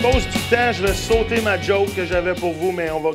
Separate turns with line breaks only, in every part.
cause du temps, je vais sauter ma joke que j'avais pour vous, mais on va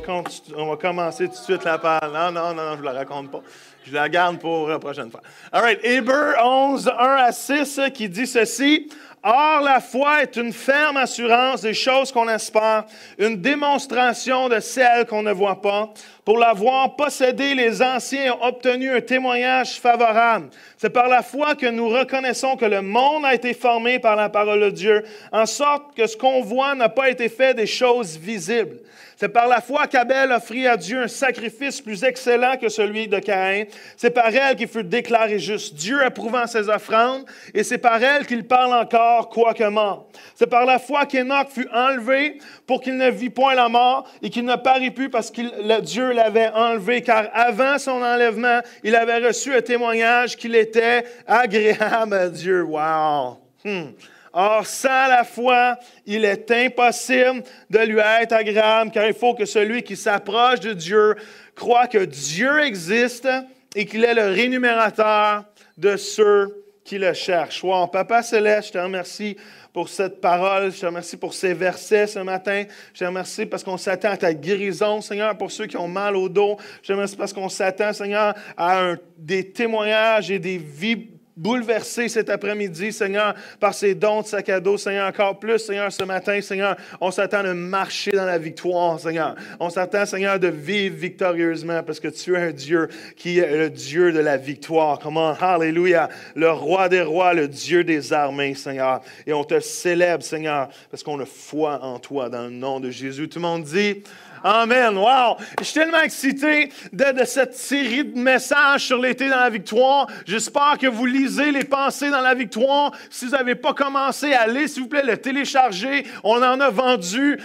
commencer tout de suite la parole. Non, je ne la raconte pas. Je la garde pour la prochaine fois. All right, Hébreux 11, 1-6 qui dit ceci. Or, la foi est une ferme assurance des choses qu'on espère, une démonstration de celles qu'on ne voit pas. Pour l'avoir possédé, les anciens ont obtenu un témoignage favorable. C'est par la foi que nous reconnaissons que le monde a été formé par la parole de Dieu, en sorte que ce qu'on voit n'a pas été fait des choses visibles. C'est par la foi qu'Abel offrit à Dieu un sacrifice plus excellent que celui de Caïn. C'est par elle qu'il fut déclaré juste, Dieu approuvant ses offrandes, et c'est par elle qu'il parle encore, quoique mort. C'est par la foi qu'Enoch fut enlevé pour qu'il ne vit point la mort et qu'il ne parut plus parce que Dieu l'avait enlevé, car avant son enlèvement, il avait reçu un témoignage qu'il était agréable à Dieu. Wow! Or, sans la foi, il est impossible de lui être agréable, car il faut que celui qui s'approche de Dieu croit que Dieu existe et qu'il est le rémunérateur de ceux qui le cherchent. Wow, Papa Céleste, je te remercie pour cette parole. Je te remercie pour ces versets ce matin. Je te remercie parce qu'on s'attend à ta guérison, Seigneur, pour ceux qui ont mal au dos. Je te remercie parce qu'on s'attend, Seigneur, à des témoignages et des vies bouleversé cet après-midi, Seigneur, par ces dons de sac à dos, Seigneur, encore plus, Seigneur, ce matin, Seigneur, on s'attend de marcher dans la victoire, Seigneur. On s'attend, Seigneur, de vivre victorieusement parce que tu es un Dieu qui est le Dieu de la victoire. Comment? Alléluia! Le roi des rois, le Dieu des armées, Seigneur. Et on te célèbre, Seigneur, parce qu'on a foi en toi, dans le nom de Jésus. Tout le monde dit... Amen. Wow! Je suis tellement excité de cette série de messages sur l'été dans la victoire. J'espère que vous lisez les pensées dans la victoire. Si vous n'avez pas commencé, allez, s'il vous plaît, le télécharger. On en a vendu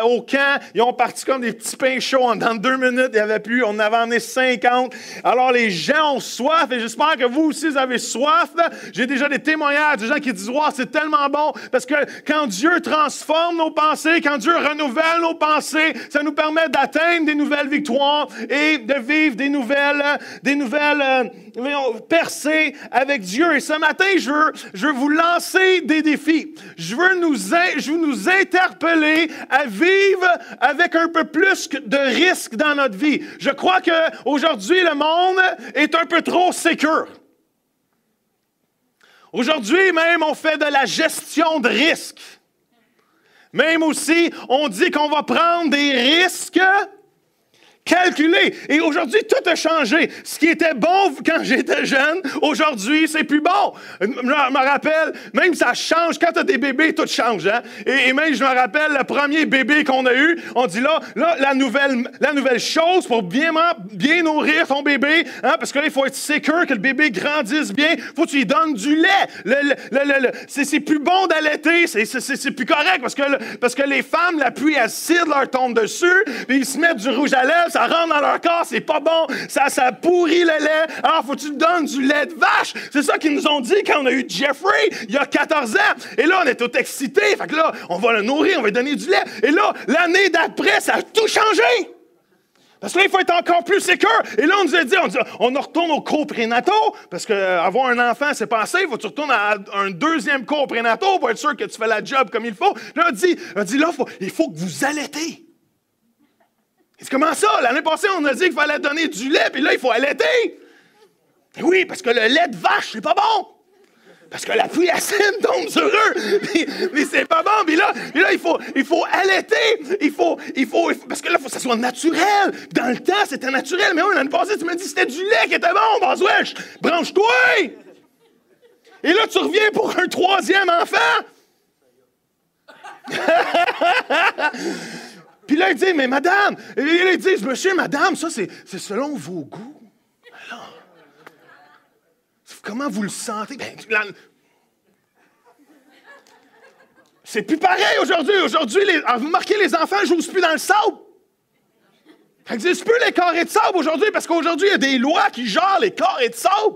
au camp. Ils ont parti comme des petits pains chauds. Dans 2 minutes, il n'y avait plus. On en avait emmené 50. Alors, les gens ont soif et j'espère que vous aussi, vous avez soif. J'ai déjà des témoignages de gens qui disent « Wow, c'est tellement bon! » Parce que quand Dieu transforme nos pensées, quand Dieu renouvelle nos pensées, ça nous permet d'atteindre des nouvelles victoires et de vivre des nouvelles percées avec Dieu. Et ce matin, je veux vous lancer des défis. Je veux nous interpeller à vivre avec un peu plus de risques dans notre vie. Je crois qu'aujourd'hui, le monde est un peu trop sécure. Aujourd'hui, même, on fait de la gestion de risques. Même aussi, on dit qu'on va prendre des risques calculés. Et aujourd'hui, tout a changé. Ce qui était bon quand j'étais jeune, aujourd'hui, c'est plus bon. Je me rappelle, même ça change. Quand tu as des bébés, tout change. Hein? Et même, je me rappelle, le premier bébé qu'on a eu, on dit là la nouvelle chose pour bien nourrir ton bébé, hein, parce que là, il faut être sûr que le bébé grandisse bien. Il faut que tu lui donnes du lait. C'est plus bon d'allaiter. C'est plus correct parce que les femmes, la pluie acide leur tombe dessus, puis ils se mettent du rouge à lèvres, ça rentre dans leur corps, c'est pas bon, ça pourrit le lait. Alors, faut que tu donnes du lait de vache. C'est ça qu'ils nous ont dit quand on a eu Jeffrey, il y a 14 ans. Et là, on est tout excités. Fait que là, on va le nourrir, on va lui donner du lait. Et là, l'année d'après, ça a tout changé. Parce que là, il faut être encore plus sécure. Et là, on nous a dit, on retourne au cours prénataux, parce qu'avoir un enfant, c'est pas assez. Il faut que tu retournes à un deuxième cours prénataux pour être sûr que tu fais la job comme il faut. Là, on dit là, il faut que vous allaitez. C'est comment ça? L'année passée, on a dit qu'il fallait donner du lait, puis là, il faut allaiter. Et oui, parce que le lait de vache, c'est pas bon. Parce que la pluie acide tombe sur eux. Mais c'est pas bon. Puis là, il faut allaiter. Il faut, parce que là, il faut que ça soit naturel. Dans le temps, c'était naturel. Mais oui, l'année passée, tu m'as dit que c'était du lait qui était bon. Boswell, branche-toi. Et là, tu reviens pour un 3e enfant. Puis là, il dit, mais madame, ils disent, monsieur, madame, ça, c'est selon vos goûts. Alors, comment vous le sentez? C'est plus pareil aujourd'hui. Aujourd'hui, vous marquez les enfants, je n'ose plus dans le sable. Ça n'existe plus les carrés de sable aujourd'hui, parce qu'aujourd'hui, il y a des lois qui gèrent les carrés de sable.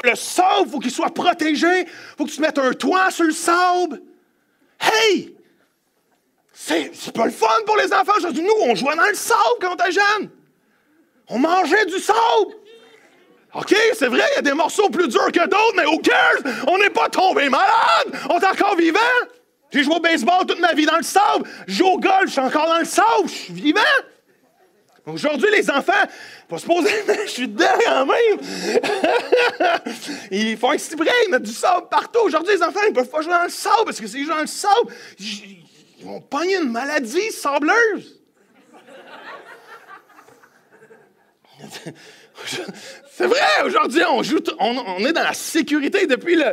Le sable, il faut qu'il soit protégé. Il faut que tu mettes un toit sur le sable. Hey! C'est pas le fun pour les enfants. Aujourd'hui, nous, on jouait dans le sable quand on était jeune. On mangeait du sable. OK, c'est vrai, il y a des morceaux plus durs que d'autres, mais who cares? On n'est pas tombé malade. On est encore vivant. J'ai joué au baseball toute ma vie dans le sable. Je joue au golf, je suis encore dans le sable. Je suis vivant. Aujourd'hui, les enfants, pas se poser, je suis dedans quand même. Ils font exprès, ils mettent du sable partout. Aujourd'hui, les enfants, ils ne peuvent pas jouer dans le sable parce que s'ils jouent dans le sable, ils vont pogner une maladie sableuse. C'est vrai, aujourd'hui, on est dans la sécurité depuis le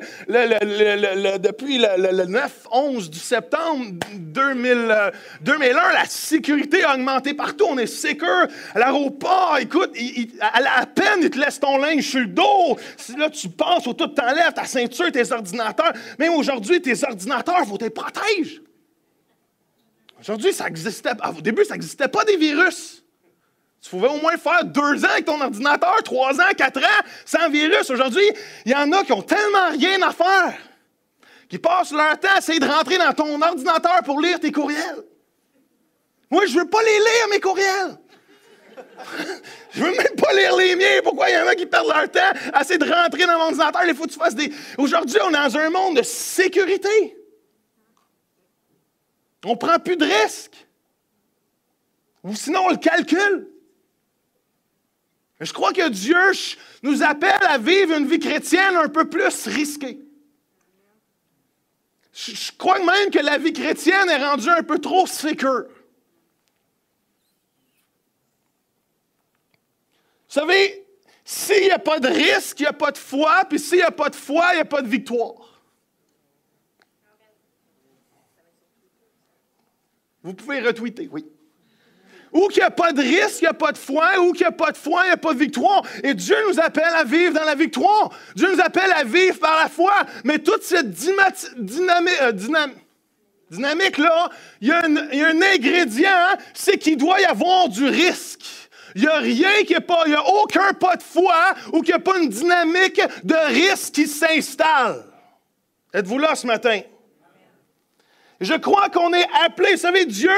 9-11 du septembre 2001. La sécurité a augmenté partout. On est secure à l'aéroport. Écoute, à peine, ils te laissent ton linge sur le dos. Là, tu penses, faut tout t'enlèves, ta ceinture, tes ordinateurs. Même aujourd'hui, tes ordinateurs, il faut que tu les protèges. Aujourd'hui, ça existait. Au début, ça n'existait pas des virus. Tu pouvais au moins faire 2 ans avec ton ordinateur, 3 ans, 4 ans, sans virus. Aujourd'hui, il y en a qui ont tellement rien à faire, qui passent leur temps à essayer de rentrer dans ton ordinateur pour lire tes courriels. Moi, je ne veux pas les lire, mes courriels. Je ne veux même pas lire les miens. Pourquoi il y en a qui perdent leur temps à essayer de rentrer dans mon ordinateur? Il faut que tu fasses des... Aujourd'hui, on est dans un monde de sécurité. On ne prend plus de risques. Ou sinon, on le calcule. Je crois que Dieu nous appelle à vivre une vie chrétienne un peu plus risquée. Je crois même que la vie chrétienne est rendue un peu trop secure. Vous savez, s'il n'y a pas de risque, il n'y a pas de foi, puis s'il n'y a pas de foi, il n'y a pas de victoire. Vous pouvez retweeter, oui. Ou qu'il n'y a pas de risque, il n'y a pas de foi, ou qu'il n'y a pas de foi, il n'y a pas de victoire. Et Dieu nous appelle à vivre dans la victoire. Dieu nous appelle à vivre par la foi. Mais toute cette dynamique-là, il y a un ingrédient, hein, c'est qu'il doit y avoir du risque. Il n'y a rien qui n'est pas, il n'y a aucun pas de foi ou qu'il n'y a pas une dynamique de risque qui s'installe. Êtes-vous là ce matin? Je crois qu'on est appelé. Vous savez, Dieu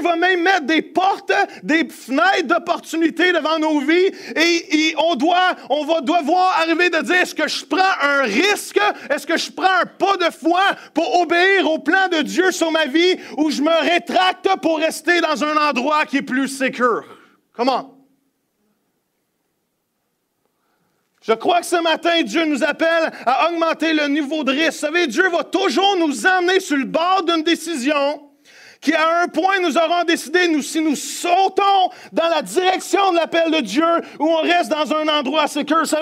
va même mettre des portes, des fenêtres d'opportunité devant nos vies et on va devoir arriver de dire, est-ce que je prends un risque? Est-ce que je prends un pas de foi pour obéir au plan de Dieu sur ma vie ou je me rétracte pour rester dans un endroit qui est plus sécure? Comment? Je crois que ce matin, Dieu nous appelle à augmenter le niveau de risque. Vous savez, Dieu va toujours nous emmener sur le bord d'une décision qui, à un point, nous aurons décidé, si nous sautons dans la direction de l'appel de Dieu ou on reste dans un endroit sécure. Vous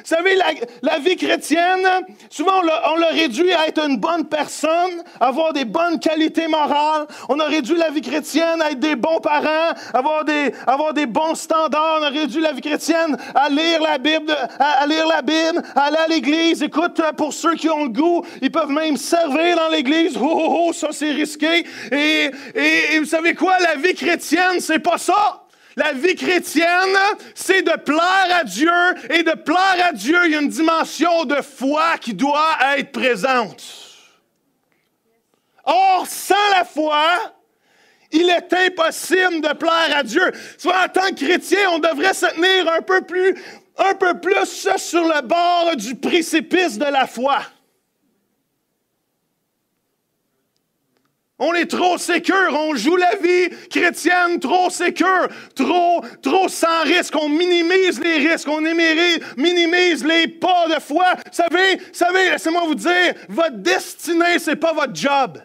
savez la vie chrétienne, souvent on l'a réduit à être une bonne personne, avoir des bonnes qualités morales. On a réduit la vie chrétienne à être des bons parents, avoir des bons standards. On a réduit la vie chrétienne à lire la Bible, à aller à l'église. Écoute, pour ceux qui ont le goût, ils peuvent même servir dans l'église. Oh, ça c'est risqué. Et vous savez quoi? La vie chrétienne, c'est pas ça. La vie chrétienne, c'est de plaire à Dieu. Et de plaire à Dieu, il y a une dimension de foi qui doit être présente. Or, sans la foi, il est impossible de plaire à Dieu. Soit en tant que chrétien, on devrait se tenir un peu plus sur le bord du précipice de la foi. On est trop sécure, on joue la vie chrétienne trop sécure, trop sans risque. On minimise les risques, on minimise les pas de foi. Vous savez, laissez-moi vous dire, votre destinée, c'est pas votre job.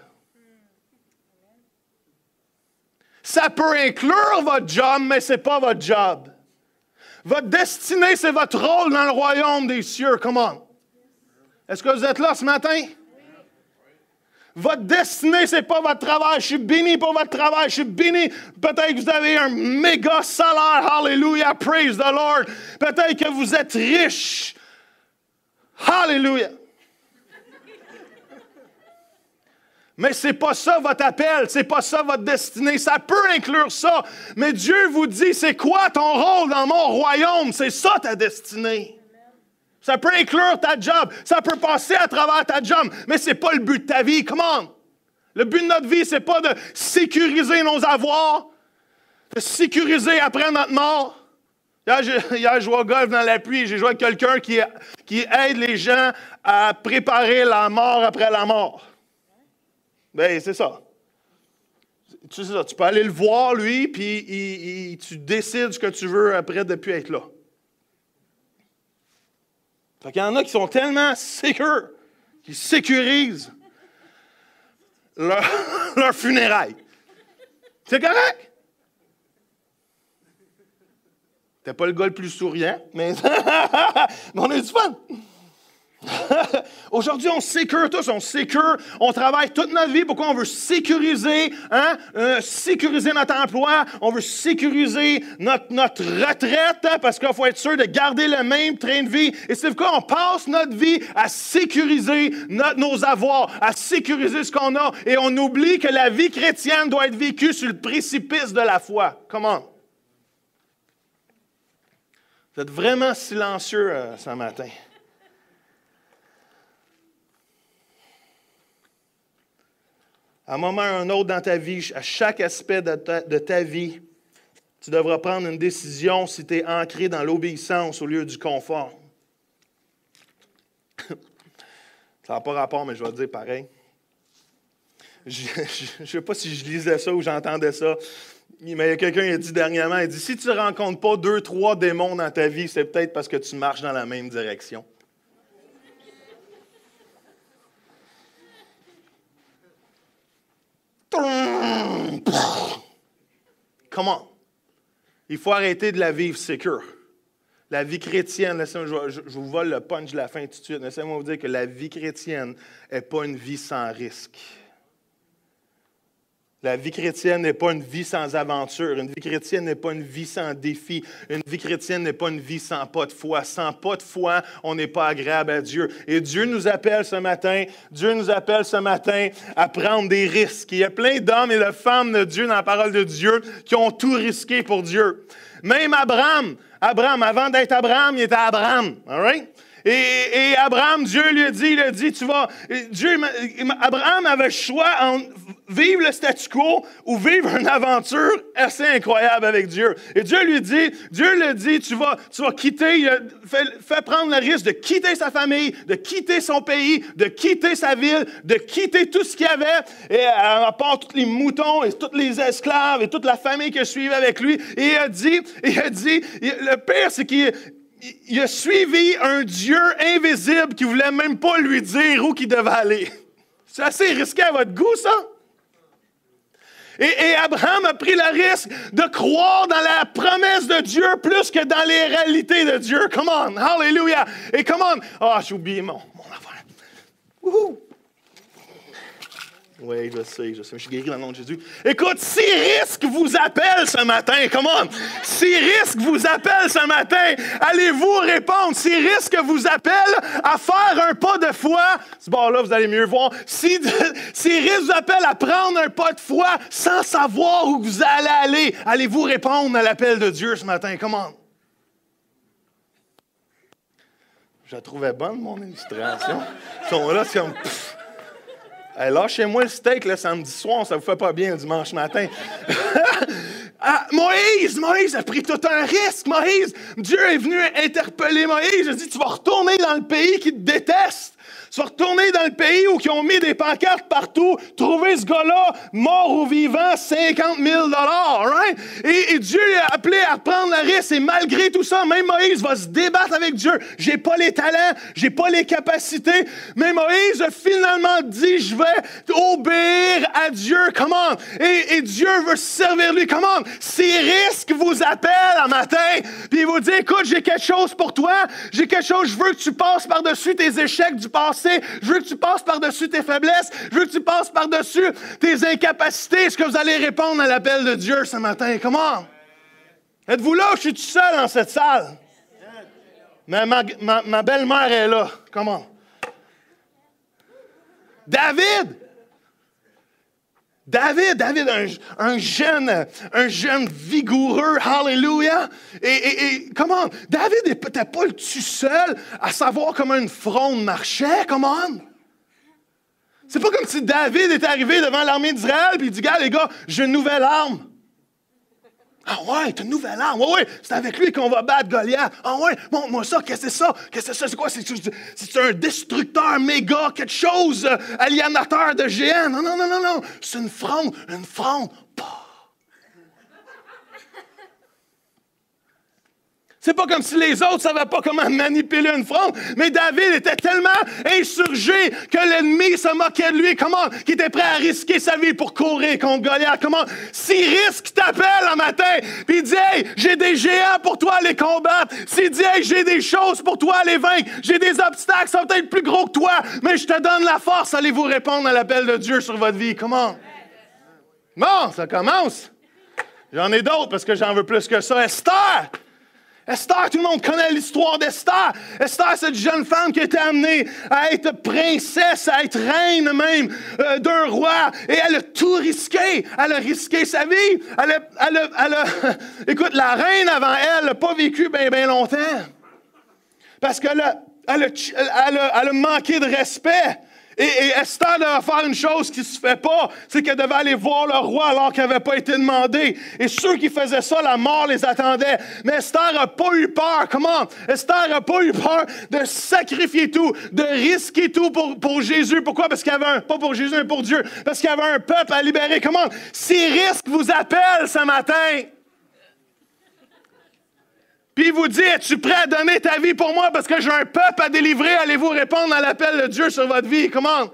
Ça peut inclure votre job, mais c'est pas votre job. Votre destinée, c'est votre rôle dans le royaume des cieux. Come on. Est-ce que vous êtes là ce matin? Votre destinée, ce n'est pas votre travail. Je suis béni pour votre travail. Je suis béni. Peut-être que vous avez un méga salaire. Hallelujah. Praise the Lord. Peut-être que vous êtes riche. Hallelujah. Mais ce n'est pas ça votre appel. Ce n'est pas ça votre destinée. Ça peut inclure ça. Mais Dieu vous dit, c'est quoi ton rôle dans mon royaume? C'est ça ta destinée. Ça peut inclure ta job. Ça peut passer à travers ta job. Mais ce n'est pas le but de ta vie. Come on. Le but de notre vie, ce n'est pas de sécuriser nos avoirs, de sécuriser après notre mort. Hier, je jouais au golf dans la pluie. J'ai joué avec quelqu'un qui aide les gens à préparer la mort après la mort. Ben, c'est ça. Tu sais ça, tu peux aller le voir, lui, puis tu décides ce que tu veux après de ne plus être là. Fait qu'il y en a qui sont tellement sécures, qui sécurisent leur funérailles. C'est correct? T'es pas le gars le plus souriant, mais on a du fun. Aujourd'hui, on sécure tous, on travaille toute notre vie. Pourquoi on veut sécuriser, sécuriser notre emploi, on veut sécuriser notre retraite, parce qu'il faut être sûr de garder le même train de vie. Et c'est pourquoi on passe notre vie à sécuriser nos avoirs, à sécuriser ce qu'on a. Et on oublie que la vie chrétienne doit être vécue sur le précipice de la foi. Comment? Vous êtes vraiment silencieux ce matin. À un moment ou à un autre dans ta vie, à chaque aspect de ta vie, tu devras prendre une décision si tu es ancré dans l'obéissance au lieu du confort. Ça n'a pas rapport, mais je vais le dire pareil. Je ne sais pas si je lisais ça ou j'entendais ça, mais il y a quelqu'un qui a dit dernièrement, il dit, si tu ne rencontres pas 2-3 démons dans ta vie, c'est peut-être parce que tu marches dans la même direction. Comment? Il faut arrêter de la vivre sécure. La vie chrétienne, laissez-moi, je vous vole le punch de la fin tout de suite. Laissez-moi vous dire que la vie chrétienne n'est pas une vie sans risque. La vie chrétienne n'est pas une vie sans aventure. Une vie chrétienne n'est pas une vie sans défi. Une vie chrétienne n'est pas une vie sans pas de foi. Sans pas de foi, on n'est pas agréable à Dieu. Et Dieu nous appelle ce matin à prendre des risques. Il y a plein d'hommes et de femmes de Dieu dans la parole de Dieu qui ont tout risqué pour Dieu. Même Abraham, avant d'être Abraham, il était Abraham. All right? Et Abraham, Dieu lui a dit, Abraham avait le choix entre vivre le statu quo ou vivre une aventure assez incroyable avec Dieu. Et Dieu lui dit, tu vas quitter, fais prendre le risque de quitter sa famille, de quitter son pays, de quitter sa ville, de quitter tout ce qu'il y avait, et à part tous les moutons et tous les esclaves et toute la famille qui suivait avec lui. Et il a dit, le pire, c'est qu'il a suivi un Dieu invisible qui ne voulait même pas lui dire où il devait aller. C'est assez risqué à votre goût, ça? Et Abraham a pris le risque de croire dans la promesse de Dieu plus que dans les réalités de Dieu. Come on, hallelujah. Et come on. Ah, j'ai oublié mon affaire. Wouhou. Oui, je sais, je suis guéri dans le nom de Jésus. Écoute, si risque vous appelle ce matin, come on, si risque vous appelle ce matin, allez-vous répondre? Si risque vous appelle à faire un pas de foi, ce bord-là, vous allez mieux voir. Si risque vous appelle à prendre un pas de foi sans savoir où vous allez aller, allez-vous répondre à l'appel de Dieu ce matin? Come on. Je la trouvais bonne, mon illustration. Ils sont là, c'est comme... Hey, lâchez-moi le steak le samedi soir, ça vous fait pas bien le dimanche matin. Moïse a pris tout un risque. Dieu est venu interpeller Moïse. Il a dit, tu vas retourner dans le pays qui te déteste. Tu vas retourner dans le pays où ils ont mis des pancartes partout, trouver ce gars-là, mort ou vivant, 50 000 $, right? Et Dieu l'a appelé à prendre le risque. Et malgré tout ça, même Moïse va se débattre avec Dieu. J'ai pas les talents, j'ai pas les capacités. Mais Moïse a finalement dit, je vais obéir à Dieu. Come on. Et Dieu veut servir lui. Come on. Si risque vous appelle un matin, puis il vous dit, écoute, j'ai quelque chose pour toi. Je veux que tu passes par-dessus tes échecs du passé. Je veux que tu passes par-dessus tes faiblesses. Je veux que tu passes par-dessus tes incapacités. Est-ce que vous allez répondre à l'appel de Dieu ce matin? Comment? Êtes-vous là ou je suis tout seul dans cette salle? Mais ma belle-mère est là. Comment? David, un jeune vigoureux, hallelujah. Et comment? David n'était pas le tout seul à savoir comment une fronde marchait, comment? C'est pas comme si David était arrivé devant l'armée d'Israël et il dit, gars, les gars, j'ai une nouvelle arme. Ah ouais, t'as une nouvelle arme. Ouais, c'est avec lui qu'on va battre Goliath. Ah ouais, montre-moi ça, qu'est-ce que c'est ça? Qu'est-ce que c'est ça? C'est quoi? C'est un destructeur méga, quelque chose, aliénateur de géants. Non, non, non, non, non. C'est une fronde, une fronde. C'est pas comme si les autres ne savaient pas comment manipuler une fronde, mais David était tellement insurgé que l'ennemi se moquait de lui. Comment? Qu'il était prêt à risquer sa vie pour courir contre Goliath. Comment? S'il risque, t'appelle un matin, puis il dit, hey, j'ai des géants pour toi à les combattre. S'il dit, hey, j'ai des choses pour toi à les vaincre. J'ai des obstacles, ça va être plus gros que toi, mais je te donne la force. Allez-vous répondre à l'appel de Dieu sur votre vie. Comment? Bon, ça commence. J'en ai d'autres parce que j'en veux plus que ça. Esther! Esther, tout le monde connaît l'histoire d'Esther. Esther, cette jeune femme qui a été amenée à être princesse, à être reine même d'un roi. Et elle a tout risqué. Elle a risqué sa vie. Écoute, la reine avant elle n'a pas vécu bien longtemps. Parce qu'elle a manqué de respect. Et Esther devait faire une chose qui ne se fait pas, c'est qu'elle devait aller voir le roi alors qu'elle n'avait pas été demandée. Et ceux qui faisaient ça, la mort les attendait. Mais Esther n'a pas eu peur. Comment? Esther n'a pas eu peur de sacrifier tout, de risquer tout pour Jésus. Pourquoi? Parce qu'il y avait pas pour Jésus, mais pour Dieu. Parce qu'il y avait un peuple à libérer. Comment? Ces risques vous appellent ce matin. Puis il vous dit, es-tu prêt à donner ta vie pour moi parce que j'ai un peuple à délivrer? Allez-vous répondre à l'appel de Dieu sur votre vie? Comment?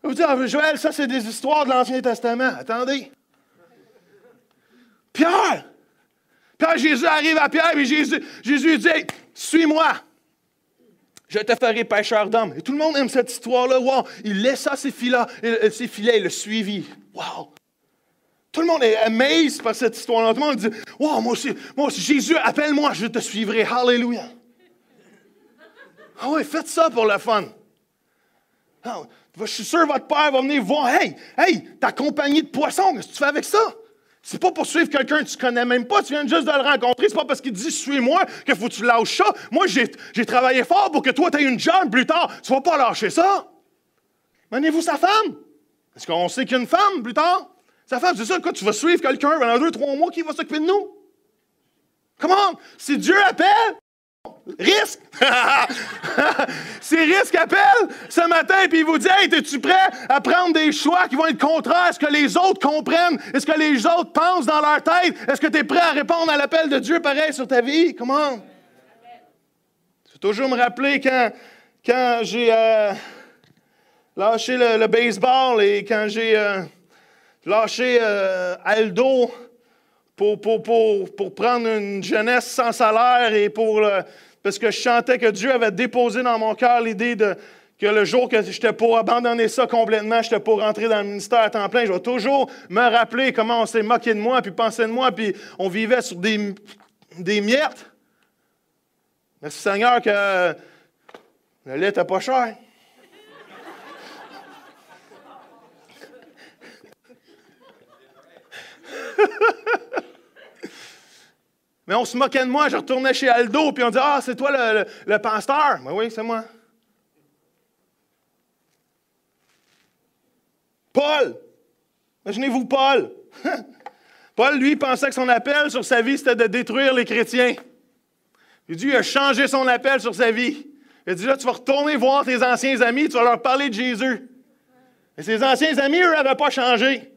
Vous dites, Joël, ça c'est des histoires de l'Ancien Testament. Attendez. Pierre, Jésus arrive à Pierre et Jésus lui dit, hey, suis-moi. Je te ferai pêcheur d'hommes. Et tout le monde aime cette histoire-là. Wow. Il laissa ses filets, il le suivit. Wow. Tout le monde est amazed par cette histoire-là. Tout le monde dit, wow, moi aussi, Jésus, appelle-moi, je te suivrai. Hallelujah. Ah oui, faites ça pour le fun. Ah, je suis sûr que votre père va venir voir. Hey, ta compagnie de poissons, qu'est-ce que tu fais avec ça? C'est pas pour suivre quelqu'un que tu connais même pas. Tu viens juste de le rencontrer. C'est pas parce qu'il dit, suis-moi, qu'il faut que tu lâches ça. Moi, j'ai travaillé fort pour que toi, tu aies une job plus tard. Tu vas pas lâcher ça. Menez-vous sa femme. Est-ce qu'on sait qu'il y a une femme plus tard? Sa femme, c'est ça, quoi, tu vas suivre quelqu'un pendant 2-3 mois qui va s'occuper de nous? Comment? Si Dieu appelle, risque. Si risque appelle ce matin, puis il vous dit, hey, es-tu prêt à prendre des choix qui vont être contraires à ce que les autres comprennent? Est-ce que les autres pensent dans leur tête? Est-ce que tu es prêt à répondre à l'appel de Dieu pareil sur ta vie? Comment? Je vais toujours me rappeler quand j'ai lâché le baseball et quand j'ai lâché Aldo pour prendre une jeunesse sans salaire et parce que je sentais que Dieu avait déposé dans mon cœur l'idée que le jour que j'étais pour abandonner ça complètement, j'étais pour rentrer dans le ministère à temps plein. Je vais toujours me rappeler comment on s'est moqué de moi, puis pensé de moi, puis on vivait sur des miettes. Merci Seigneur que le lait n'était pas cher. Mais on se moquait de moi, je retournais chez Aldo, puis on dit, ah, c'est toi le pasteur. Ben oui, c'est moi. Paul. Imaginez-vous Paul. Paul, lui, pensait que son appel sur sa vie, c'était de détruire les chrétiens. Et Dieu a changé son appel sur sa vie. Il a dit, là, tu vas retourner voir tes anciens amis, tu vas leur parler de Jésus. Et ses anciens amis, eux, n'avaient pas changé.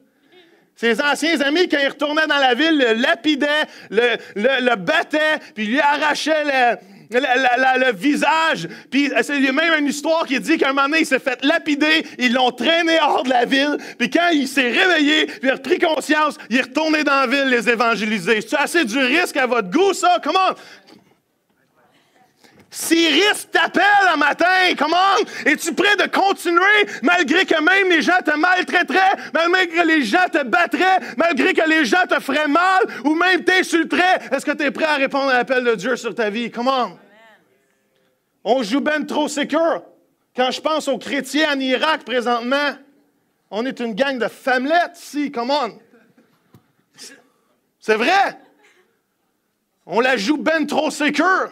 Ses anciens amis, quand ils retournaient dans la ville, le lapidaient, le battaient, puis lui arrachaient le visage. Puis il y a même une histoire qui dit qu'à un moment donné, il s'est fait lapider, ils l'ont traîné hors de la ville, puis quand il s'est réveillé, puis il a pris conscience, il est retourné dans la ville les évangéliser. C'est assez du risque à votre goût, ça? Comment? Si risque t'appelle un matin, comment? Es-tu prêt de continuer malgré que même les gens te maltraiteraient, malgré que les gens te battraient, malgré que les gens te feraient mal ou même t'insulteraient? Est-ce que tu es prêt à répondre à l'appel de Dieu sur ta vie? Comment? On joue ben trop secure. Quand je pense aux chrétiens en Irak présentement, on est une gang de femmelettes ici. Comment? C'est vrai. On la joue ben trop secure.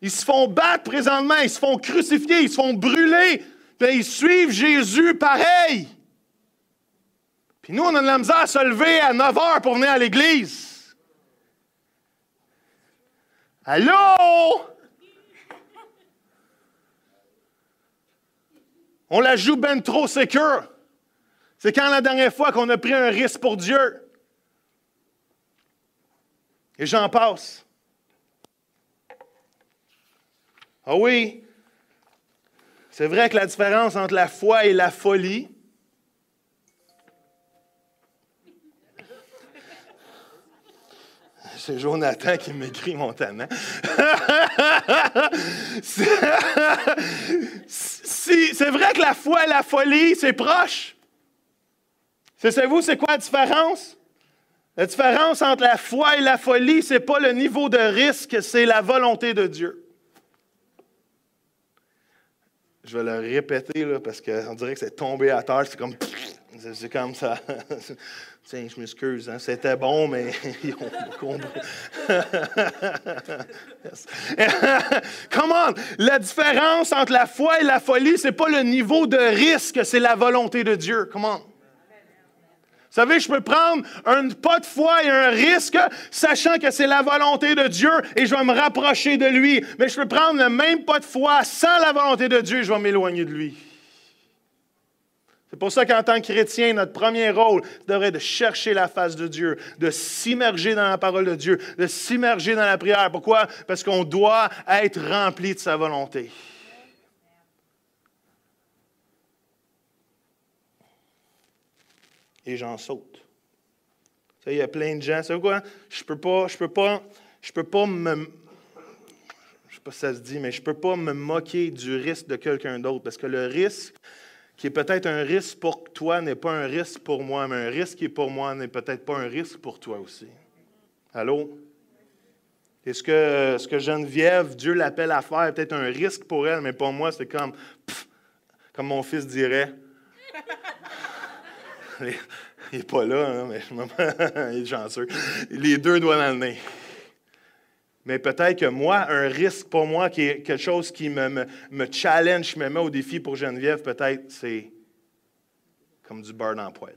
Ils se font battre présentement, ils se font crucifier, ils se font brûler, puis ils suivent Jésus pareil. Puis nous, on a de la misère à se lever à 9 heures pour venir à l'église. Allô? On la joue ben trop sécure. C'est quand la dernière fois qu'on a pris un risque pour Dieu. Et j'en passe. Ah oui, c'est vrai que la différence entre la foi et la folie, c'est Jonathan qui m'écrit mon tannant. C'est vrai que la foi et la folie, c'est proche. Savez-vous, c'est quoi la différence? La différence entre la foi et la folie, ce n'est pas le niveau de risque, c'est la volonté de Dieu. Je vais le répéter là, parce qu'on dirait que c'est tombé à terre. C'est comme ça. Tiens, je m'excuse, hein, c'était bon, mais ils ont pas compris. Come on! La différence entre la foi et la folie, ce n'est pas le niveau de risque, c'est la volonté de Dieu. Come on! Vous savez, je peux prendre un pas de foi et un risque, sachant que c'est la volonté de Dieu et je vais me rapprocher de lui. Mais je peux prendre le même pas de foi sans la volonté de Dieu et je vais m'éloigner de lui. C'est pour ça qu'en tant que chrétien, notre premier rôle devrait être de chercher la face de Dieu, de s'immerger dans la parole de Dieu, de s'immerger dans la prière. Pourquoi? Parce qu'on doit être rempli de sa volonté. Et j'en saute. Il y a plein de gens. Vous savez quoi? Je peux pas me... Je ne sais pas si ça se dit, mais je ne peux pas me moquer du risque de quelqu'un d'autre. Parce que le risque, qui est peut-être un risque pour toi, n'est pas un risque pour moi. Mais un risque qui est pour moi n'est peut-être pas un risque pour toi aussi. Allô? Est-ce que Geneviève, Dieu l'appelle à faire, est peut-être un risque pour elle, mais pour moi, c'est comme mon fils dirait. Il n'est pas là, hein, mais il est chanceux. Les deux doigts dans le nez. Mais peut-être que moi, un risque pour moi, qui est quelque chose qui me challenge, qui me met au défi pour Geneviève, peut-être, c'est comme du beurre dans le poêle.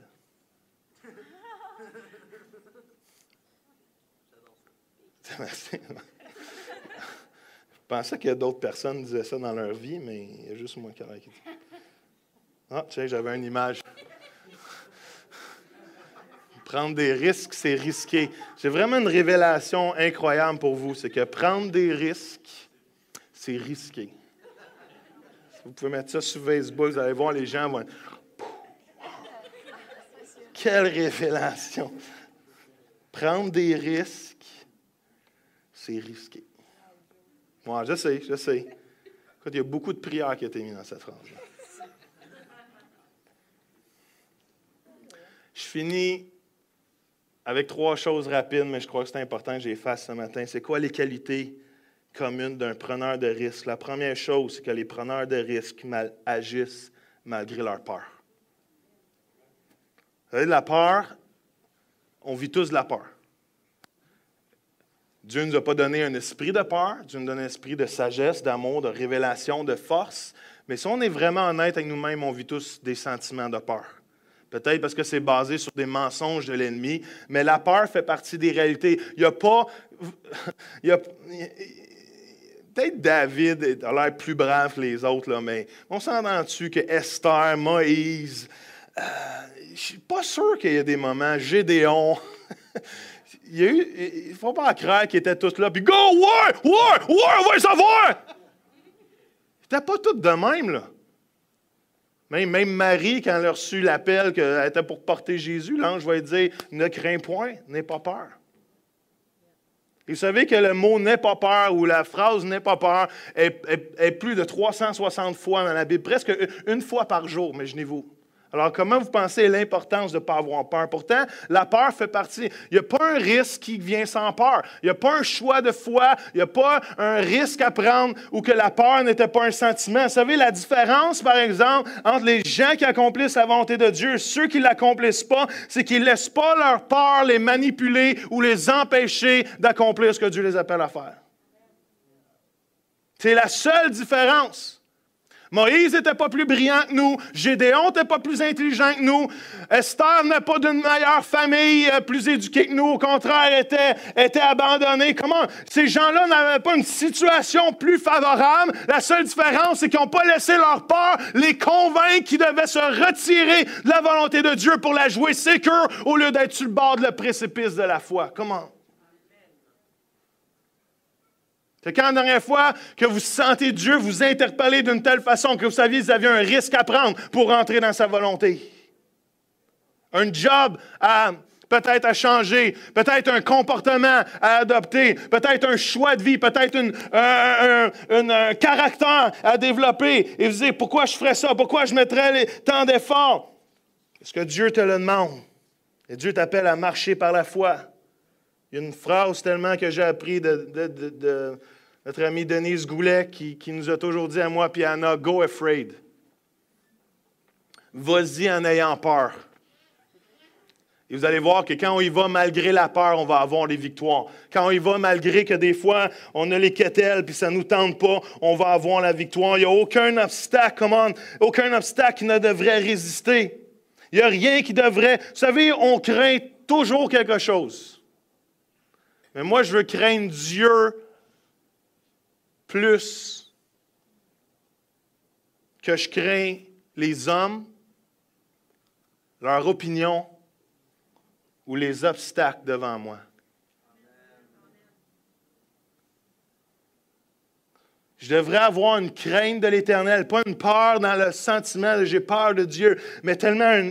Je pensais qu'il y a d'autres personnes qui disaient ça dans leur vie, mais il y a juste moi qui l'ai dit. Ah, tu sais, j'avais une image. Prendre des risques, c'est risqué. J'ai vraiment une révélation incroyable pour vous, c'est que prendre des risques, c'est risqué. Vous pouvez mettre ça sur Facebook, vous allez voir, les gens vont... Quelle révélation! Prendre des risques, c'est risqué. Moi, je sais. Écoute, il y a beaucoup de prières qui ont été mises dans cette phrase-là. Je finis avec 3 choses rapides, mais je crois que c'est important que j'y fasse ce matin. C'est quoi les qualités communes d'un preneur de risque? La première chose, c'est que les preneurs de risque agissent malgré leur peur. Vous savez, de la peur, on vit tous de la peur. Dieu ne nous a pas donné un esprit de peur, Dieu nous donne un esprit de sagesse, d'amour, de révélation, de force. Mais si on est vraiment honnête avec nous-mêmes, on vit tous des sentiments de peur. Peut-être parce que c'est basé sur des mensonges de l'ennemi, mais la peur fait partie des réalités. Il n'y a pas... peut-être David a l'air plus brave que les autres, là, mais on s'entend-tu que Esther, Moïse... je ne suis pas sûr qu'il y ait des moments. Gédéon... il ne faut pas croire qu'ils étaient tous là, puis « Go, war, on va les savoir! » Ils n'étaient pas tous de même, là. Même Marie, quand elle a reçu l'appel qu'elle était pour porter Jésus, l'ange va lui dire « Ne crains point, n'aie pas peur. » Et vous savez que le mot « n'aie pas peur » ou la phrase « n'aie pas peur » est plus de 360 fois dans la Bible, presque une fois par jour, imaginez-vous. Alors, comment vous pensez l'importance de ne pas avoir peur? Pourtant, la peur fait partie. Il n'y a pas un risque qui vient sans peur. Il n'y a pas un choix de foi. Il n'y a pas un risque à prendre où que la peur n'était pas un sentiment. Vous savez, la différence, par exemple, entre les gens qui accomplissent la volonté de Dieu et ceux qui ne l'accomplissent pas, c'est qu'ils ne laissent pas leur peur les manipuler ou les empêcher d'accomplir ce que Dieu les appelle à faire. C'est la seule différence. Moïse n'était pas plus brillant que nous. Gédéon n'était pas plus intelligent que nous. Esther n'est pas d'une meilleure famille, plus éduquée que nous. Au contraire, était abandonnée. Comment? Ces gens-là n'avaient pas une situation plus favorable. La seule différence, c'est qu'ils n'ont pas laissé leur peur les convaincre qu'ils devaient se retirer de la volonté de Dieu pour la jouer sécure au lieu d'être sur le bord de le précipice de la foi. Comment? C'est quand la dernière fois que vous sentez Dieu vous interpeller d'une telle façon que vous saviez que vous aviez un risque à prendre pour rentrer dans sa volonté. Un job peut-être à changer, peut-être un comportement à adopter, peut-être un choix de vie, peut-être un caractère à développer. Et vous dites, pourquoi je ferais ça? Pourquoi je mettrais tant d'efforts? Parce que Dieu te le demande. Et Dieu t'appelle à marcher par la foi. Il y a une phrase tellement que j'ai appris de notre amie Denise Goulet qui nous a toujours dit à moi et à Anna, « Go afraid ». Vas-y en ayant peur. Et vous allez voir que quand on y va malgré la peur, on va avoir des victoires. Quand on y va malgré que des fois, on a les quételles puis ça ne nous tente pas, on va avoir la victoire. Il n'y a aucun obstacle qui ne devrait résister. Il n'y a rien qui devrait... Vous savez, on craint toujours quelque chose. Mais moi, je veux craindre Dieu plus que je crains les hommes, leur opinion ou les obstacles devant moi. Je devrais avoir une crainte de l'Éternel, pas une peur dans le sentiment de j'ai peur de Dieu, mais tellement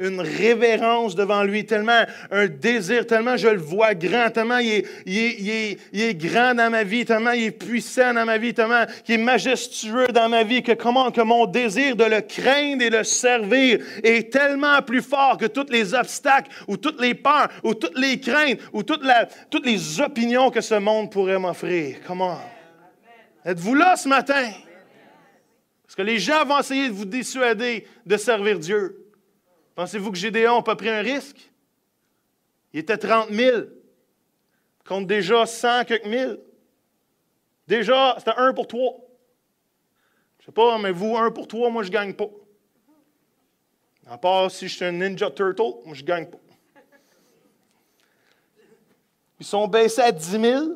une révérence devant lui, tellement un désir, tellement je le vois grand, tellement il est grand dans ma vie, tellement il est puissant dans ma vie, tellement il est majestueux dans ma vie, que mon désir de le craindre et de le servir est tellement plus fort que tous les obstacles, ou toutes les peurs, ou toutes les craintes, ou toutes les opinions que ce monde pourrait m'offrir. Comment? Êtes-vous là ce matin? Parce que les gens vont essayer de vous dissuader de servir Dieu. Pensez-vous que Gédéon n'a pas pris un risque? Il était 30 000 contre déjà 100 quelques mille. Déjà, c'était 1 pour 3. Je ne sais pas, mais vous, 1 pour 3, moi, je ne gagne pas. À part si je suis un Ninja Turtle, moi, je ne gagne pas. Ils sont baissés à 10 000.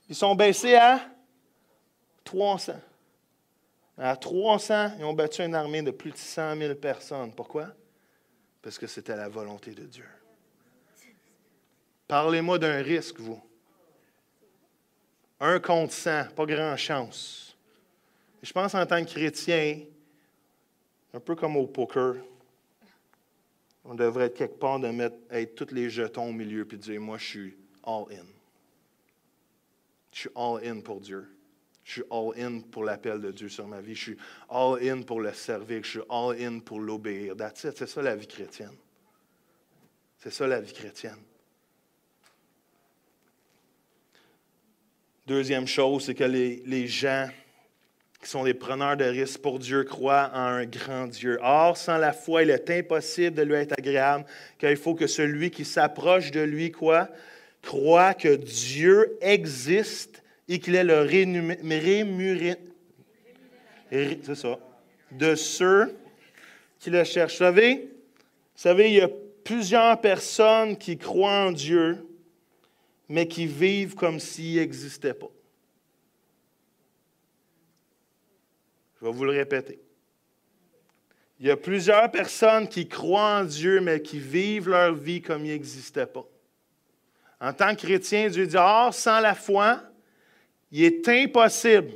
Ils sont baissés à 300. À 300, ils ont battu une armée de plus de 100 000 personnes. Pourquoi? Parce que c'était la volonté de Dieu. Parlez-moi d'un risque, vous. 1 contre 100, pas grand chance. Et je pense en tant que chrétien, un peu comme au poker, on devrait être quelque part de être tous les jetons au milieu et de dire, moi, je suis all-in. Je suis all-in pour Dieu. Je suis all-in pour l'appel de Dieu sur ma vie. Je suis all-in pour le servir. Je suis all-in pour l'obéir. That's it. C'est ça la vie chrétienne. C'est ça la vie chrétienne. Deuxième chose, c'est que les gens qui sont des preneurs de risques pour Dieu croient en un grand Dieu. Or, sans la foi, il est impossible de lui être agréable, car il faut que celui qui s'approche de lui, quoi? Croit que Dieu existe et qu'il est le c'est ça, de ceux qui le cherchent. Vous savez, il y a plusieurs personnes qui croient en Dieu, mais qui vivent comme s'il n'existait pas. Je vais vous le répéter. Il y a plusieurs personnes qui croient en Dieu, mais qui vivent leur vie comme il n'existait pas. En tant que chrétien, Dieu dit, or, sans la foi, il est impossible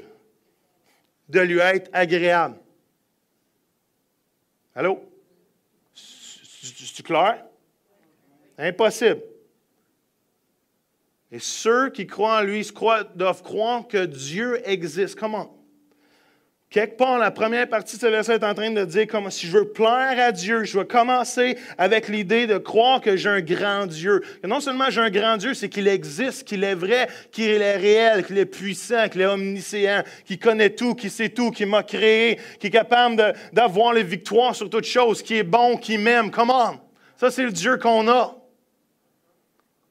de lui être agréable. Allô? C'est clair? Impossible. Et ceux qui croient en lui doivent croire que Dieu existe. Comment? Quelque part, la première partie de ce verset est en train de dire comme si je veux plaire à Dieu, je veux commencer avec l'idée de croire que j'ai un grand Dieu. Que non seulement j'ai un grand Dieu, c'est qu'il existe, qu'il est vrai, qu'il est réel, qu'il est puissant, qu'il est omniscient, qu'il connaît tout, qu'il sait tout, qu'il m'a créé, qu'il est capable d'avoir les victoires sur toutes choses, qui est bon, qui m'aime. Come on! Ça, c'est le Dieu qu'on a.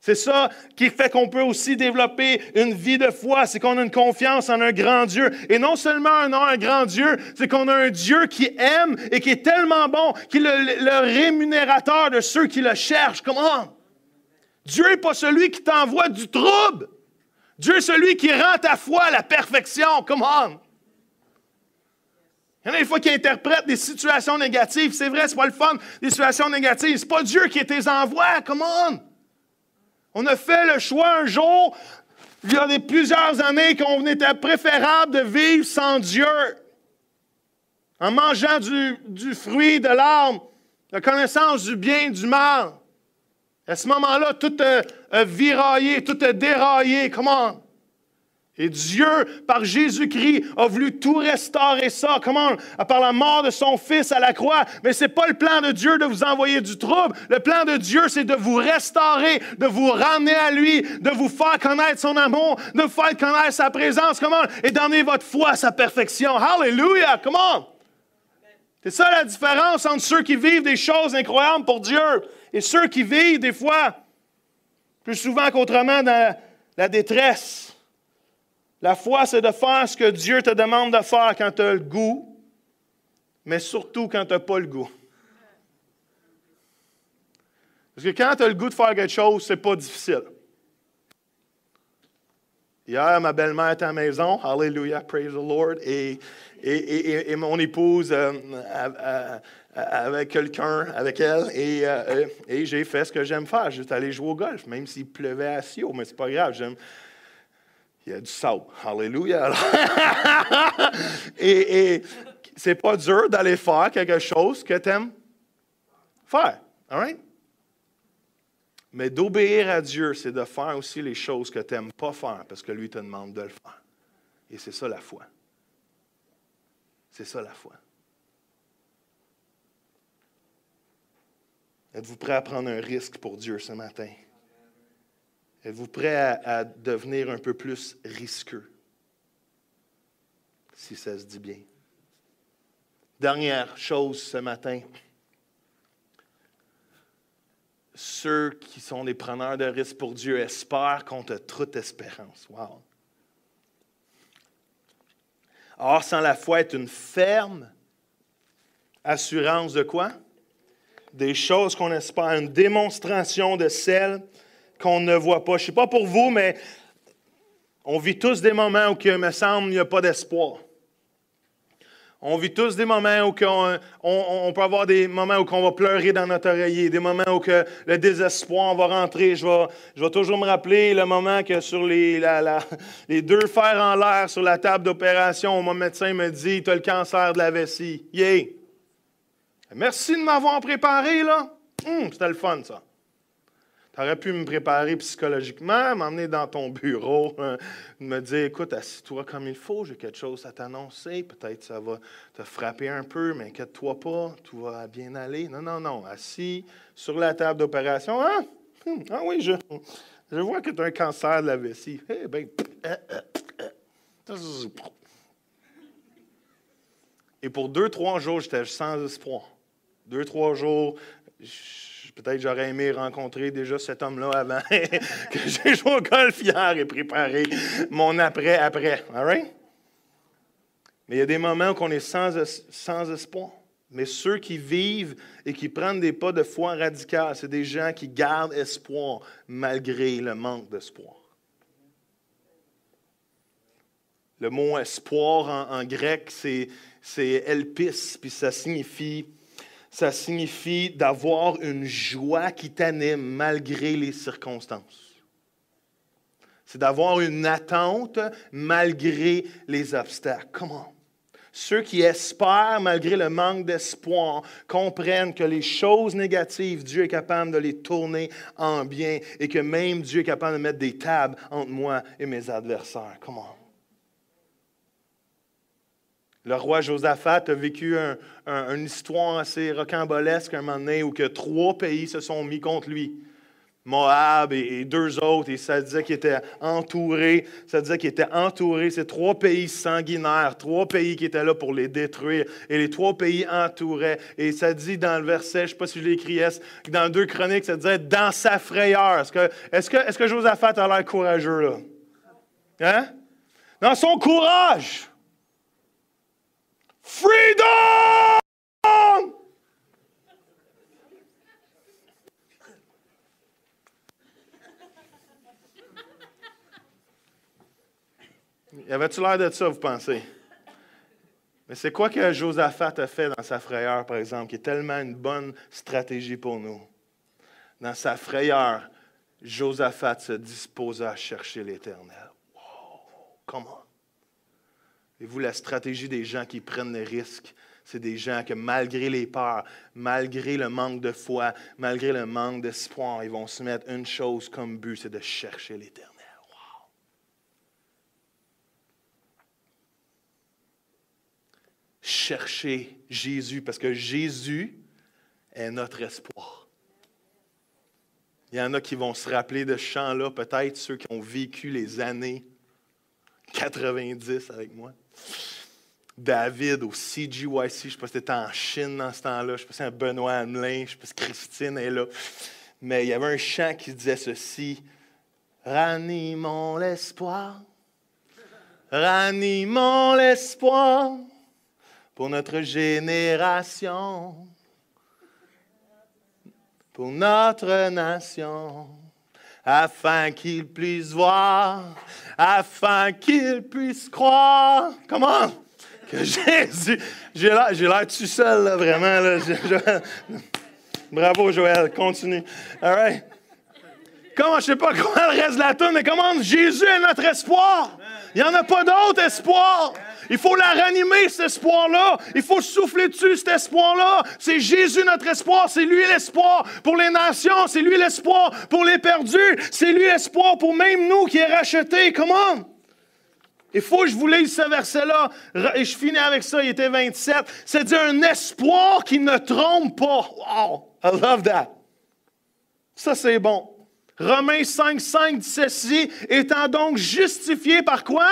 C'est ça qui fait qu'on peut aussi développer une vie de foi. C'est qu'on a une confiance en un grand Dieu. Et non seulement on a un grand Dieu, c'est qu'on a un Dieu qui aime et qui est tellement bon, qui est le rémunérateur de ceux qui le cherchent. Comment? Dieu n'est pas celui qui t'envoie du trouble. Dieu est celui qui rend ta foi à la perfection. Come on! Il y en a des fois qui interprètent des situations négatives. C'est vrai, c'est pas le fun, des situations négatives. C'est pas Dieu qui les envoie. Come on! On a fait le choix un jour, il y a plusieurs années, qu'on était préférable de vivre sans Dieu. En mangeant du fruit de l'arbre, la connaissance du bien et du mal. À ce moment-là, tout a viraillé, tout a déraillé. Comment? Et Dieu, par Jésus-Christ, a voulu tout restaurer ça. Comment? Par la mort de son Fils à la croix. Mais ce n'est pas le plan de Dieu de vous envoyer du trouble. Le plan de Dieu, c'est de vous restaurer, de vous ramener à lui, de vous faire connaître son amour, de vous faire connaître sa présence. Comment? Et d'emmener votre foi à sa perfection. Hallelujah! Comment? C'est ça la différence entre ceux qui vivent des choses incroyables pour Dieu et ceux qui vivent des fois, plus souvent qu'autrement, dans la détresse. La foi, c'est de faire ce que Dieu te demande de faire quand tu as le goût, mais surtout quand tu n'as pas le goût. Parce que quand tu as le goût de faire quelque chose, c'est pas difficile. Hier, ma belle-mère était à la maison, hallelujah, praise the Lord, et mon épouse avec quelqu'un, avec elle, et j'ai fait ce que j'aime faire. J'étais allé jouer au golf, même s'il pleuvait à Sio, mais c'est pas grave, il y a du sable. Hallelujah. et c'est pas dur d'aller faire quelque chose que tu aimes faire. All right? Mais d'obéir à Dieu, c'est de faire aussi les choses que tu n'aimes pas faire parce que lui te demande de le faire. Et c'est ça la foi. C'est ça la foi. Êtes-vous prêt à prendre un risque pour Dieu ce matin? Êtes-vous prêt à devenir un peu plus risqueux? Si ça se dit bien. Dernière chose ce matin. Ceux qui sont des preneurs de risques pour Dieu espèrent contre toute espérance. Wow! Or, sans la foi est une ferme assurance de quoi? Des choses qu'on espère, une démonstration de celles qu'on ne voit pas. Je ne sais pas pour vous, mais on vit tous des moments où, il me semble, il n'y a pas d'espoir. On vit tous des moments où on peut avoir des moments où on va pleurer dans notre oreiller, des moments où que le désespoir va rentrer. Je vais toujours me rappeler le moment que sur les 2 fers en l'air sur la table d'opération, mon médecin me dit « Tu as le cancer de la vessie. » Yeah! Merci de m'avoir préparé, là. C'était le fun, ça. Tu aurais pu me préparer psychologiquement, m'emmener dans ton bureau, me dire, écoute, assis-toi comme il faut, j'ai quelque chose à t'annoncer, peut-être ça va te frapper un peu, mais inquiète-toi pas, tout va bien aller. Non, assis sur la table d'opération. Ah oui, je vois que tu as un cancer de la vessie. Eh bien, et pour 2-3 jours, j'étais sans espoir. 2-3 jours, peut-être j'aurais aimé rencontrer déjà cet homme-là avant que j'ai joué au golf hier et préparé mon après. All right? Mais il y a des moments où on est sans espoir. Mais ceux qui vivent et qui prennent des pas de foi radicales, c'est des gens qui gardent espoir malgré le manque d'espoir. Le mot espoir en grec, c'est elpis, puis ça signifie d'avoir une joie qui t'anime malgré les circonstances. C'est d'avoir une attente malgré les obstacles. Comment? Ceux qui espèrent malgré le manque d'espoir comprennent que les choses négatives, Dieu est capable de les tourner en bien et que même Dieu est capable de mettre des tables entre moi et mes adversaires. Comment? Le roi Josaphat a vécu une histoire assez rocambolesque un moment donné où que 3 pays se sont mis contre lui. Moab et deux autres, et ça disait qu'il était entouré. Ça disait qu'il était entouré. C'est 3 pays sanguinaires, 3 pays qui étaient là pour les détruire. Et les 3 pays entouraient. Et ça dit dans le verset, je ne sais pas si je l'ai écrit, dans 2 Chroniques, ça disait dans sa frayeur. Est-ce que Josaphat a l'air courageux là? Hein? Dans son courage. Freedom! Y avait-tu l'air de ça, vous pensez? Mais c'est quoi que Josaphat a fait dans sa frayeur, par exemple, qui est tellement une bonne stratégie pour nous? Dans sa frayeur, Josaphat se disposa à chercher l'Éternel. Wow! Comment? Et vous, la stratégie des gens qui prennent des risques, c'est des gens que malgré les peurs, malgré le manque de foi, malgré le manque d'espoir, ils vont se mettre une chose comme but, c'est de chercher l'Éternel. Chercher Jésus, parce que Jésus est notre espoir. Il y en a qui vont se rappeler de ce chant-là, peut-être ceux qui ont vécu les années 90 avec moi. David au CGYC, je ne sais pas si c'était en Chine dans ce temps-là, je ne sais pas si c'est un Benoît Hamelin, je ne sais pas si Christine est là. Mais il y avait un chant qui disait ceci: ranimons l'espoir, ranimons l'espoir. Pour notre génération, pour notre nation, afin qu'ils puissent voir, afin qu'ils puissent croire. Comment? Que Jésus, j'ai l'air tout seul, là, vraiment. Là. Bravo, Joël, continue. All right. Comment, je ne sais pas comment le reste de la toune, mais comment Jésus est notre espoir. Il n'y en a pas d'autre espoir. Il faut la ranimer, cet espoir-là. Il faut souffler dessus, cet espoir-là. C'est Jésus, notre espoir. C'est lui l'espoir pour les nations. C'est lui l'espoir pour les perdus. C'est lui l'espoir pour même nous qui est rachetés. Comment? Il faut que je vous lise ce verset-là. Et je finis avec ça. Il était 27. C'est-à-dire un espoir qui ne trompe pas. Wow! I love that. Ça, c'est bon. Romains 5:5 dit ceci. Étant donc justifié par quoi?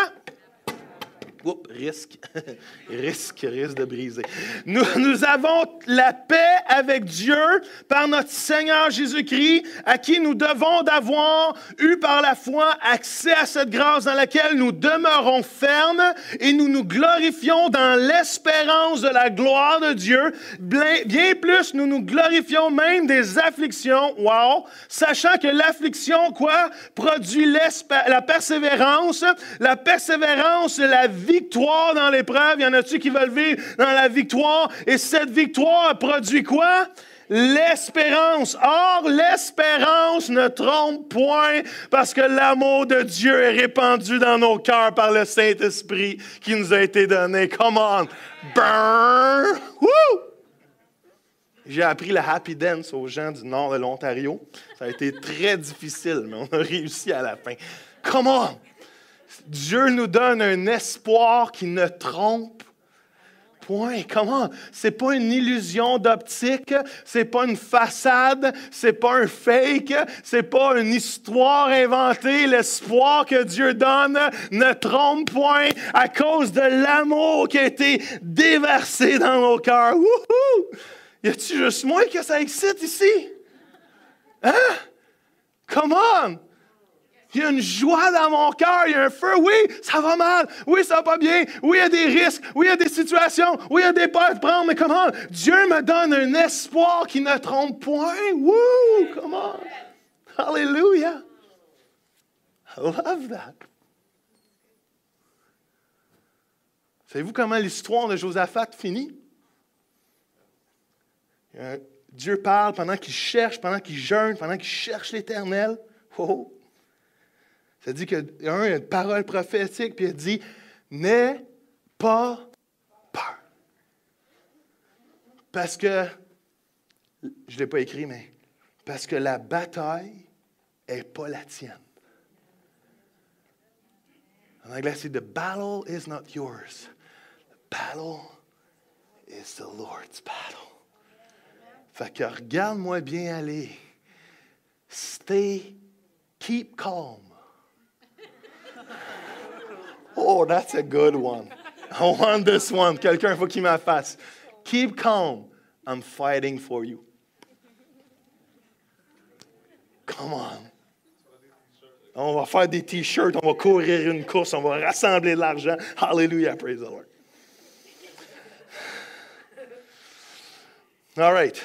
Oups, risque de briser. Nous avons la paix avec Dieu par notre Seigneur Jésus-Christ, à qui nous devons d'avoir eu par la foi accès à cette grâce dans laquelle nous demeurons fermes et nous nous glorifions dans l'espérance de la gloire de Dieu. Bien plus, nous nous glorifions même des afflictions, wow, sachant que l'affliction, quoi, produit la persévérance. La persévérance, c'est la victoire dans l'épreuve. Il y en a-tu qui veulent vivre dans la victoire? Et cette victoire produit quoi? L'espérance. Or, l'espérance ne trompe point parce que l'amour de Dieu est répandu dans nos cœurs par le Saint-Esprit qui nous a été donné. Come on! Burn! Woo! J'ai appris la happy dance aux gens du nord de l'Ontario. Ça a été très difficile, mais on a réussi à la fin. Come on! Dieu nous donne un espoir qui ne trompe point. Comment? C'est pas une illusion d'optique, c'est pas une façade, c'est pas un fake, c'est pas une histoire inventée. L'espoir que Dieu donne ne trompe point à cause de l'amour qui a été déversé dans nos cœurs. Wouhou! Y a-tu juste moi que ça excite ici? Hein? Come on! Il y a une joie dans mon cœur, il y a un feu. Oui, ça va mal. Oui, ça va pas bien. Oui, il y a des risques. Oui, il y a des situations. Oui, il y a des peurs de prendre. Mais comment? Dieu me donne un espoir qui ne trompe point. Woo! Comment? Hallelujah! I love that. Savez-vous comment l'histoire de Josaphat finit? Dieu parle pendant qu'il cherche, pendant qu'il jeûne, pendant qu'il cherche l'Éternel. Oh! Ça dit qu'il y a une parole prophétique, puis il dit « N'aie pas peur. » Parce que, je ne l'ai pas écrit, mais parce que la bataille n'est pas la tienne. En anglais, c'est « The battle is not yours. The battle is the Lord's battle. » Fait que regarde-moi bien aller. keep calm. Oh, that's a good one. I want this one. Quelqu'un faut qu'il m'affasse. Keep calm. I'm fighting for you. Come on. On va faire des t-shirts, on va courir une course, on va rassembler de l'argent. Hallelujah, praise the Lord. All right.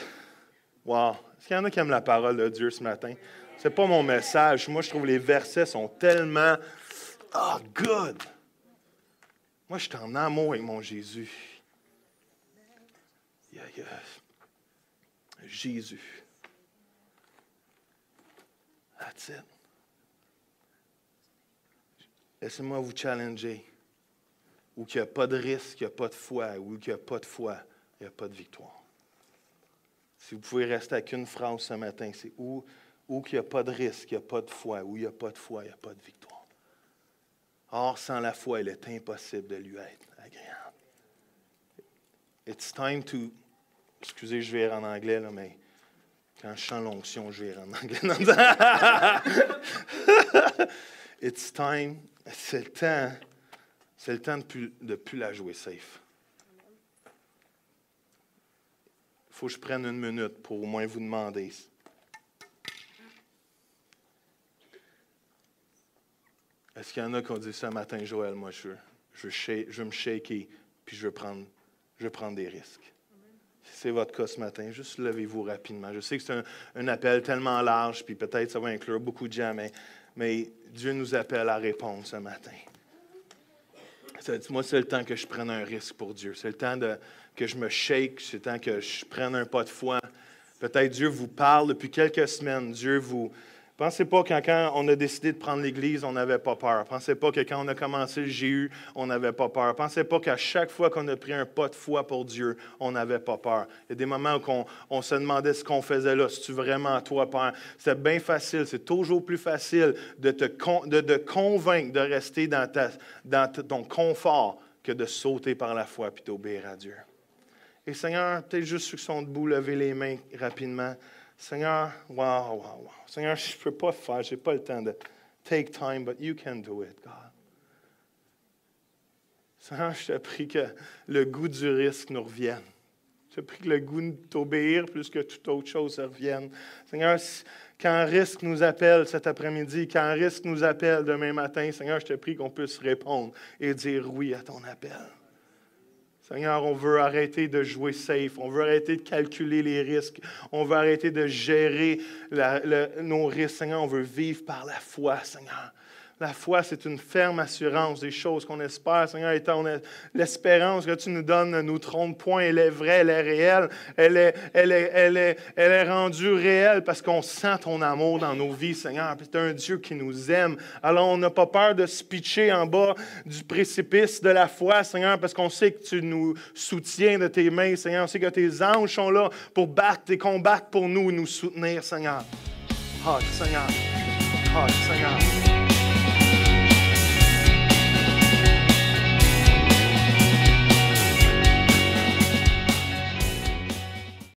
Wow. Est-ce qu'il y en a qui aiment la parole de Dieu ce matin? C'est pas mon message. Moi, je trouve les versets sont tellement good. Moi, je suis en amour avec mon Jésus. Jésus. That's it. Laissez-moi vous challenger. Où qu'il n'y a pas de risque, il n'y a pas de foi. Où qu'il n'y a pas de foi, il n'y a pas de victoire. Si vous pouvez rester avec une phrase ce matin, c'est où qu'il n'y a pas de risque, il n'y a pas de foi. Où il n'y a pas de foi, il n'y a pas de victoire. Or, sans la foi, il est impossible de lui être agréable. It's time to... Excusez, je vais en anglais, là, mais quand je sens l'onction, je vais en anglais. It's time... C'est le temps de plus la jouer safe. Il faut que je prenne une minute pour au moins vous demander. Est-ce qu'il y en a qui ont dit ce matin, Joël, moi je veux me shaker, puis je veux prendre des risques. Si c'est votre cas ce matin, juste levez-vous rapidement. Je sais que c'est un appel tellement large, puis peut-être ça va inclure beaucoup de gens, mais Dieu nous appelle à répondre ce matin. Moi, c'est le temps que je prenne un risque pour Dieu. C'est le temps que je me shake. C'est le temps que je prenne un pas de foi. Peut-être Dieu vous parle depuis quelques semaines. Pensez pas que quand on a décidé de prendre l'Église, on n'avait pas peur. Pensez pas que quand on a commencé le GU, on n'avait pas peur. Pensez pas qu'à chaque fois qu'on a pris un pas de foi pour Dieu, on n'avait pas peur. Il y a des moments où on se demandait ce qu'on faisait là. C'est-tu vraiment toi, Père? C'est bien facile. C'est toujours plus facile de te convaincre de rester dans ton confort que de sauter par la foi et d'obéir à Dieu. Et Seigneur, peut-être juste ceux qui sont debout, levez les mains rapidement. Seigneur, wow. Seigneur, je ne peux pas faire, je n'ai pas le temps de take time, but you can do it, God. Seigneur, je te prie que le goût du risque nous revienne. Je te prie que le goût de t'obéir plus que toute autre chose revienne. Seigneur, quand un risque nous appelle cet après-midi, quand un risque nous appelle demain matin, Seigneur, je te prie qu'on puisse répondre et dire oui à ton appel. Seigneur, on veut arrêter de jouer safe. On veut arrêter de calculer les risques. On veut arrêter de gérer nos risques. Seigneur, on veut vivre par la foi, Seigneur. La foi, c'est une ferme assurance des choses qu'on espère. Seigneur, l'espérance que tu nous donnes ne nous trompe point. Elle est vraie, elle est réelle. Elle est rendue réelle parce qu'on sent ton amour dans nos vies, Seigneur. Tu es un Dieu qui nous aime. Alors, on n'a pas peur de se pitcher en bas du précipice de la foi, Seigneur, parce qu'on sait que tu nous soutiens de tes mains, Seigneur. On sait que tes anges sont là pour combattre pour nous et nous soutenir, Seigneur. Oh, Seigneur. Oh, Seigneur.